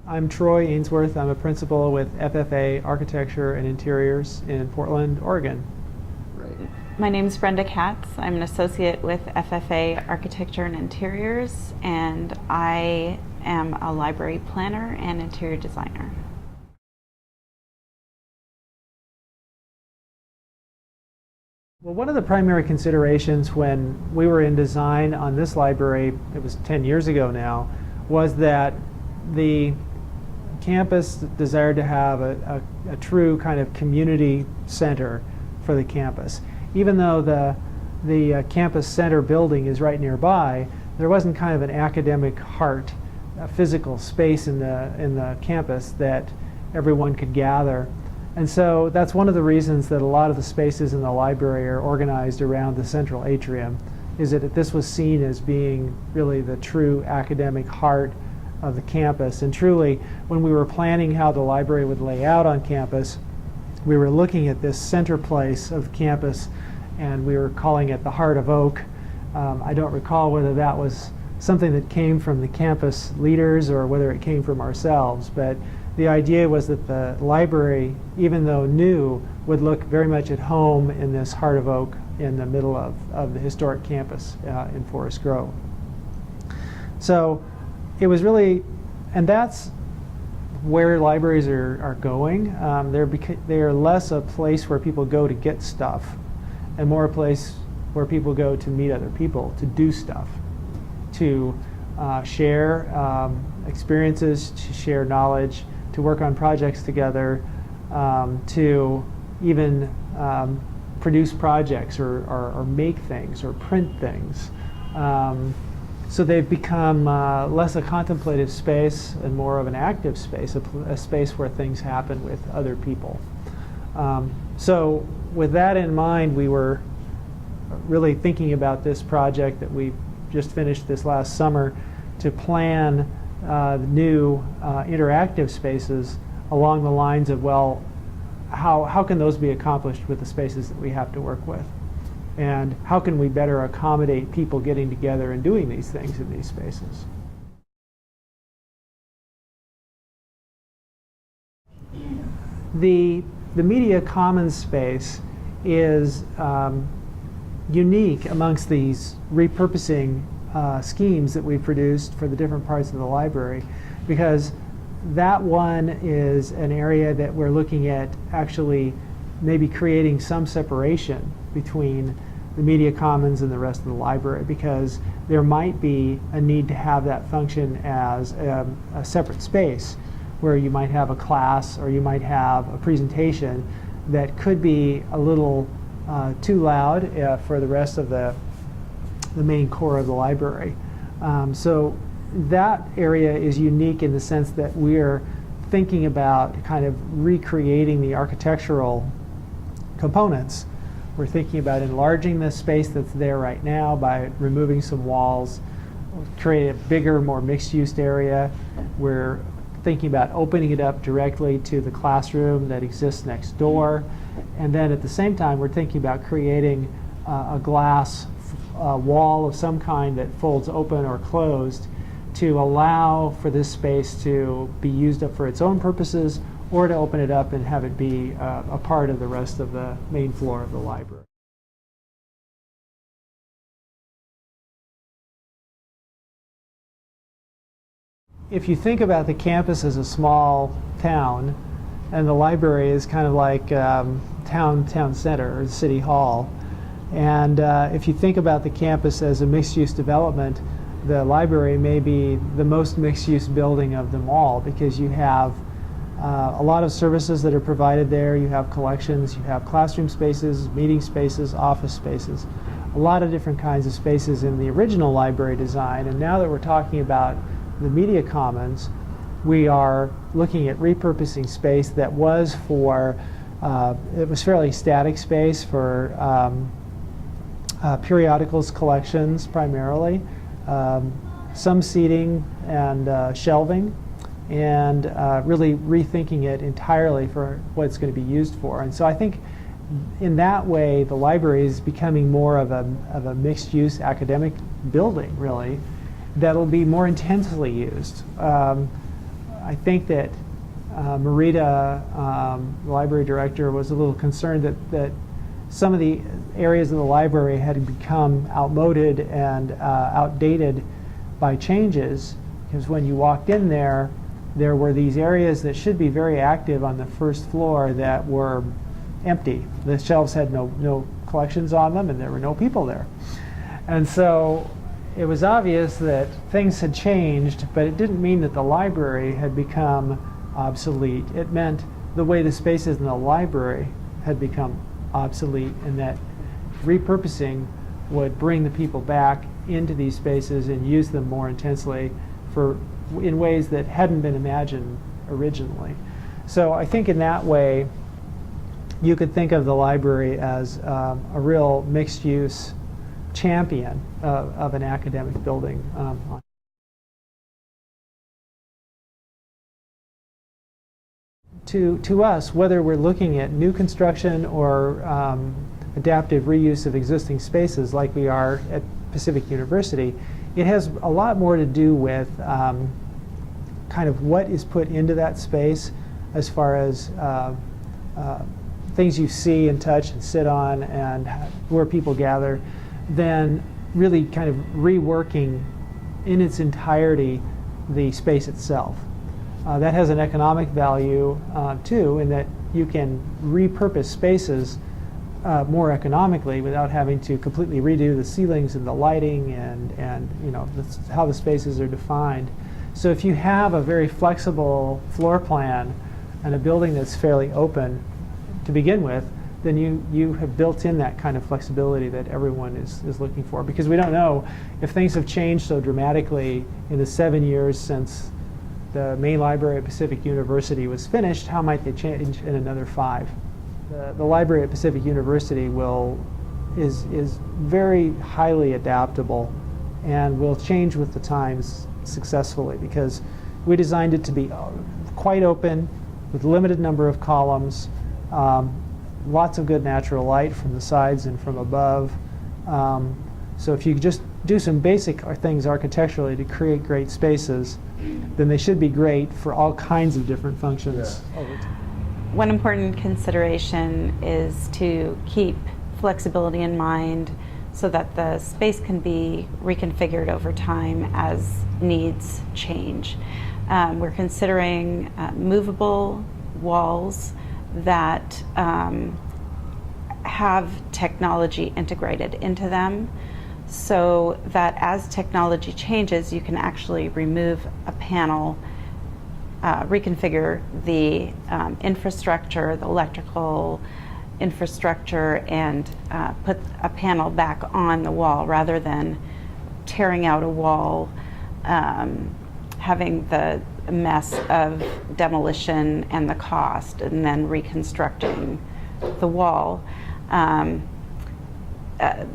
I'm Troy Ainsworth. I'm a principal with FFA Architecture and Interiors in Portland, Oregon. Right. My name is Brenda Katz. I'm an associate with FFA Architecture and Interiors, and I am a library planner and interior designer. Well, one of the primary considerations when we were in design on this library, it was 10 years ago now, was that the campus desired to have a true kind of community center for the campus. Even though the campus center building is right nearby, there wasn't kind of an academic heart, a physical space in the campus that everyone could gather. And so that's one of the reasons that a lot of the spaces in the library are organized around the central atrium, is that this was seen as being really the true academic heart of the campus. And truly, when we were planning how the library would lay out on campus, we were looking at this center place of campus, and we were calling it the Heart of Oak. I don't recall whether that was something that came from the campus leaders or whether it came from ourselves, but the idea was that the library, even though new, would look very much at home in this Heart of Oak in the middle of the historic campus in Forest Grove. So it was really, and that's where libraries are going. They are less a place where people go to get stuff and more a place where people go to meet other people, to do stuff, to share experiences, to share knowledge, to work on projects together, to even produce projects or make things or print things. So they've become less a contemplative space and more of an active space, a space where things happen with other people. So with that in mind, we were really thinking about this project that we just finished this last summer to plan new interactive spaces along the lines of, well, how can those be accomplished with the spaces that we have to work with? And how can we better accommodate people getting together and doing these things in these spaces? The Media Commons space is unique amongst these repurposing schemes that we've produced for the different parts of the library, because that one is an area that we're looking at actually maybe creating some separation between the Media Commons and the rest of the library, because there might be a need to have that function as a separate space where you might have a class or you might have a presentation that could be a little too loud for the rest of the main core of the library. So that area is unique in the sense that we're thinking about kind of recreating the architectural components. We're thinking about enlarging the space that's there right now by removing some walls, create a bigger, more mixed-use area. We're thinking about opening it up directly to the classroom that exists next door. And then at the same time, we're thinking about creating a glass wall of some kind that folds open or closed to allow for this space to be used up for its own purposes, or to open it up and have it be a part of the rest of the main floor of the library. If you think about the campus as a small town, and the library is kind of like town center or city hall, and if you think about the campus as a mixed-use development, the library may be the most mixed-use building of them all, because you have a lot of services that are provided there. You have collections, you have classroom spaces, meeting spaces, office spaces, a lot of different kinds of spaces in the original library design. And now that we're talking about the Media Commons, we are looking at repurposing space that was for, it was fairly static space for periodicals collections primarily, some seating and shelving, and really rethinking it entirely for what it's going to be used for. And so I think in that way, the library is becoming more of a mixed-use academic building, really, that'll be more intensely used. I think that Marita, the library director, was a little concerned that some of the areas of the library had become outmoded and outdated by changes, because when you walked in there were these areas that should be very active on the first floor that were empty. The shelves had no collections on them, and there were no people there. And so it was obvious that things had changed, but it didn't mean that the library had become obsolete. It meant the way the spaces in the library had become obsolete, and that repurposing would bring the people back into these spaces and use them more intensely in ways that hadn't been imagined originally. So I think in that way, you could think of the library as a real mixed-use champion of an academic building. To us, whether we're looking at new construction or adaptive reuse of existing spaces like we are at Pacific University, it has a lot more to do with kind of what is put into that space as far as things you see and touch and sit on and where people gather, than really kind of reworking in its entirety the space itself. That has an economic value too, in that you can repurpose spaces more economically without having to completely redo the ceilings and the lighting and you know, how the spaces are defined. So if you have a very flexible floor plan and a building that's fairly open to begin with, then you have built in that kind of flexibility that everyone is looking for. Because we don't know if things have changed so dramatically in the 7 years since the main library at Pacific University was finished, how might they change in another 5? The library at Pacific University is very highly adaptable and will change with the times successfully, because we designed it to be quite open with limited number of columns, lots of good natural light from the sides and from above. So if you just do some basic things architecturally to create great spaces, then they should be great for all kinds of different functions over time. One important consideration is to keep flexibility in mind so that the space can be reconfigured over time as needs change. We're considering movable walls that have technology integrated into them, so that as technology changes, you can actually remove a panel, reconfigure the infrastructure, the electrical infrastructure, and put a panel back on the wall rather than tearing out a wall, having the mess of demolition and the cost, and then reconstructing the wall.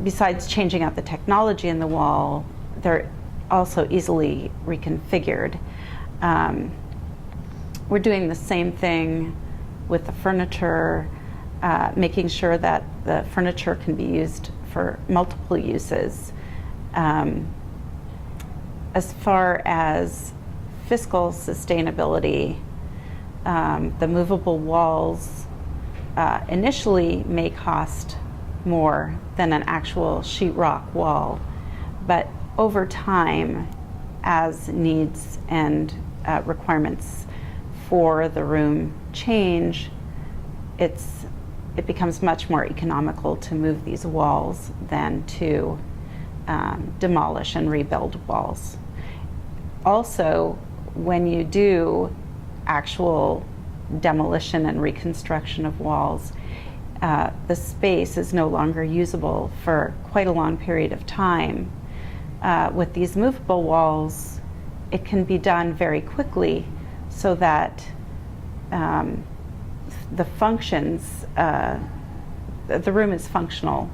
Besides changing out the technology in the wall, they're also easily reconfigured. We're doing the same thing with the furniture, making sure that the furniture can be used for multiple uses. As far as fiscal sustainability, the movable walls initially may cost more than an actual sheetrock wall, but over time, as needs and requirements for the room change, it becomes much more economical to move these walls than to demolish and rebuild walls. Also, when you do actual demolition and reconstruction of walls, the space is no longer usable for quite a long period of time. With these movable walls, it can be done very quickly so that the functions, the room is functional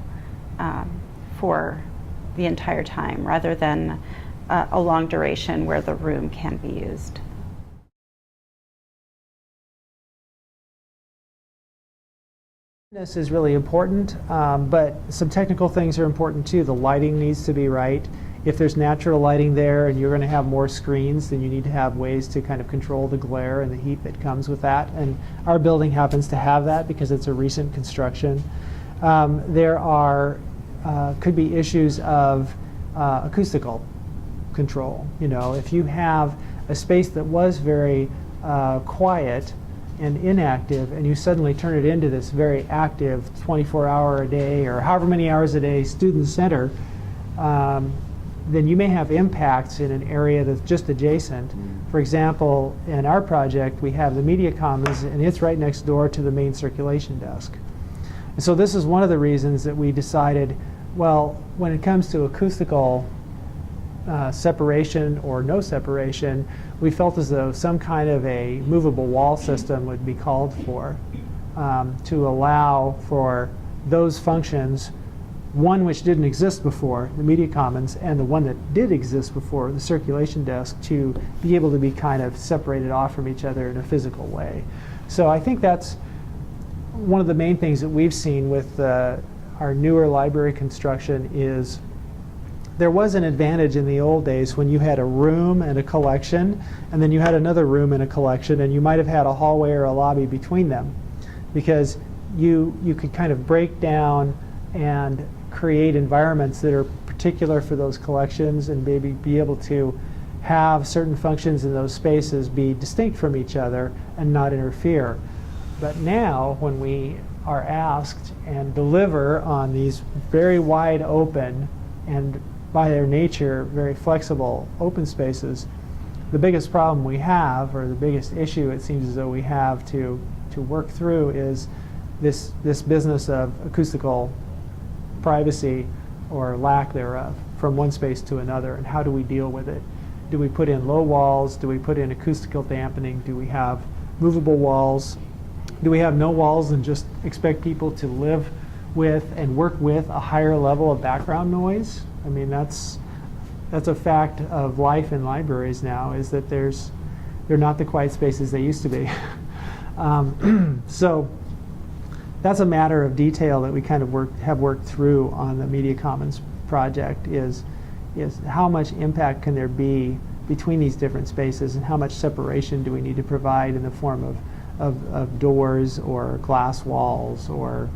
for the entire time, rather than a long duration where the room can be used. This is really important, but some technical things are important too. The lighting needs to be right. if there's natural lighting there and you're going to have more screens, then you need to have ways to kind of control the glare and the heat that comes with that. And our building happens to have that because it's a recent construction. There are could be issues of acoustical control. You know, if you have a space that was very quiet and inactive, and you suddenly turn it into this very active 24-hour a day or however many hours a day student center, then you may have impacts in an area that's just adjacent. For example, in our project, we have the media commons, and it's right next door to the main circulation desk. And so this is one of the reasons that we decided, well, when it comes to acoustical separation or no separation, we felt as though some kind of a movable wall system would be called for to allow for those functions, one which didn't exist before, the media commons, and the one that did exist before, the circulation desk, to be able to be kind of separated off from each other in a physical way. So I think that's one of the main things that we've seen with our newer library construction is there was an advantage in the old days when you had a room and a collection, and then you had another room and a collection, and you might have had a hallway or a lobby between them, because you could kind of break down and create environments that are particular for those collections, and maybe be able to have certain functions in those spaces be distinct from each other and not interfere. But now, when we are asked and deliver on these very wide open and by their nature very flexible open spaces, the biggest problem we have, or the biggest issue it seems as though we have to work through, is this business of acoustical privacy or lack thereof from one space to another, and how do we deal with it? Do we put in low walls? Do we put in acoustical dampening? Do we have movable walls? Do we have no walls and just expect people to live with and work with a higher level of background noise? I mean, that's a fact of life in libraries now, is that they're not the quiet spaces they used to be. So that's a matter of detail that we kind of have worked through on the Media Commons project, is how much impact can there be between these different spaces, and how much separation do we need to provide in the form of doors or glass walls or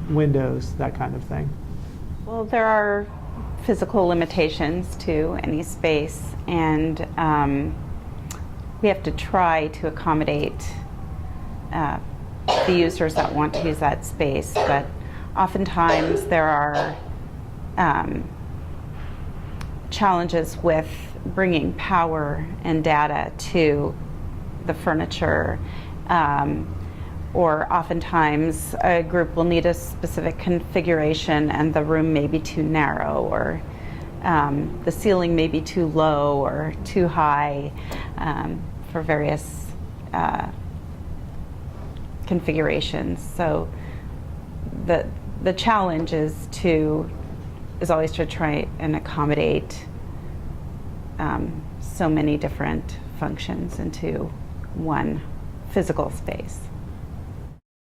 windows, that kind of thing. Well, there are physical limitations to any space, and we have to try to accommodate the users that want to use that space, but oftentimes there are challenges with bringing power and data to the furniture, or oftentimes a group will need a specific configuration and the room may be too narrow, or the ceiling may be too low or too high for various configurations. So the challenge is always to try and accommodate so many different functions into one physical space.